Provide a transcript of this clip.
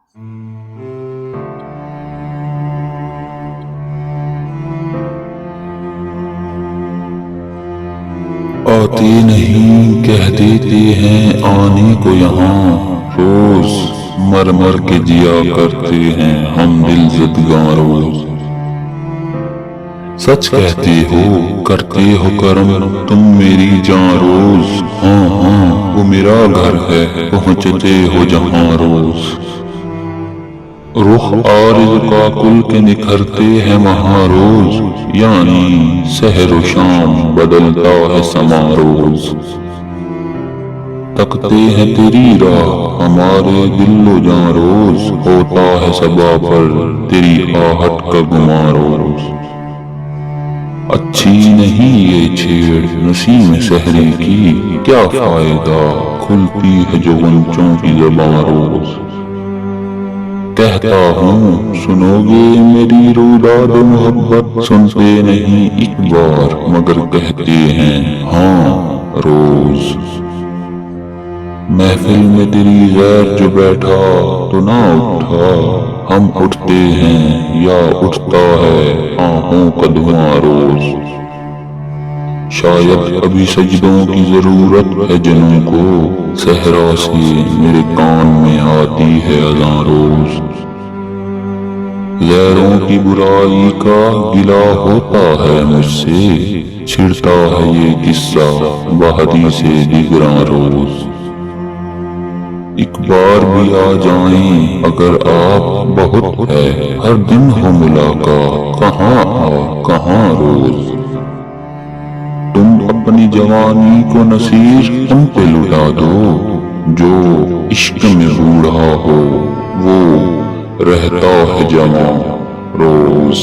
आते नहीं कह देते हैं आने को यहाँ, रोज मर मर के जिया करते हैं हम दिल ज़दगां रोज। सच कहते हो करते हो करम तुम मेरी जान रोज, हाँ हाँ वो मेरा घर है पहुँचते हो जहाँ रोज। रुख आरिज़ का कुल के निखरते हैं वहाँ रोज, यानी सहर व शाम बदलता है समा रोज। तकते हैं तेरी राह हमारे दिलो जां रोज, होता है सबा पर तेरी आहट का गुमा रोज। अच्छी नहीं ये छेड़ नसीम सहरी की, क्या फायदा खुलती है जो वंचों की ज़बां रोज। कहता हूँ सुनोगे मेरी रुदाद मोहब्बत, सुनते नहीं एक बार मगर कहते हैं हाँ रोज। महफिल में तेरी गैर जो बैठा तो ना उठा, हम उठते हैं या उठता है आहों का धुआं रोज। शायद अभी सजदों की जरूरत है जनों को, सहरा से मेरे कान में आती है अज़ां रोज। गैरों की बुराई का गिला होता है मुझसे, छिड़ता है ये किस्सा बहादी से दिगरां रोज। एक बार भी आ जाएं अगर आप बहुत है, हर दिन हो मुलाकात कहाँ आ कहाँ रोज। तुम अपनी जवानी को नसीर तुम पे लुटा दो, जो इश्क में बूढ़ा हो वो रहता है जवां रोज।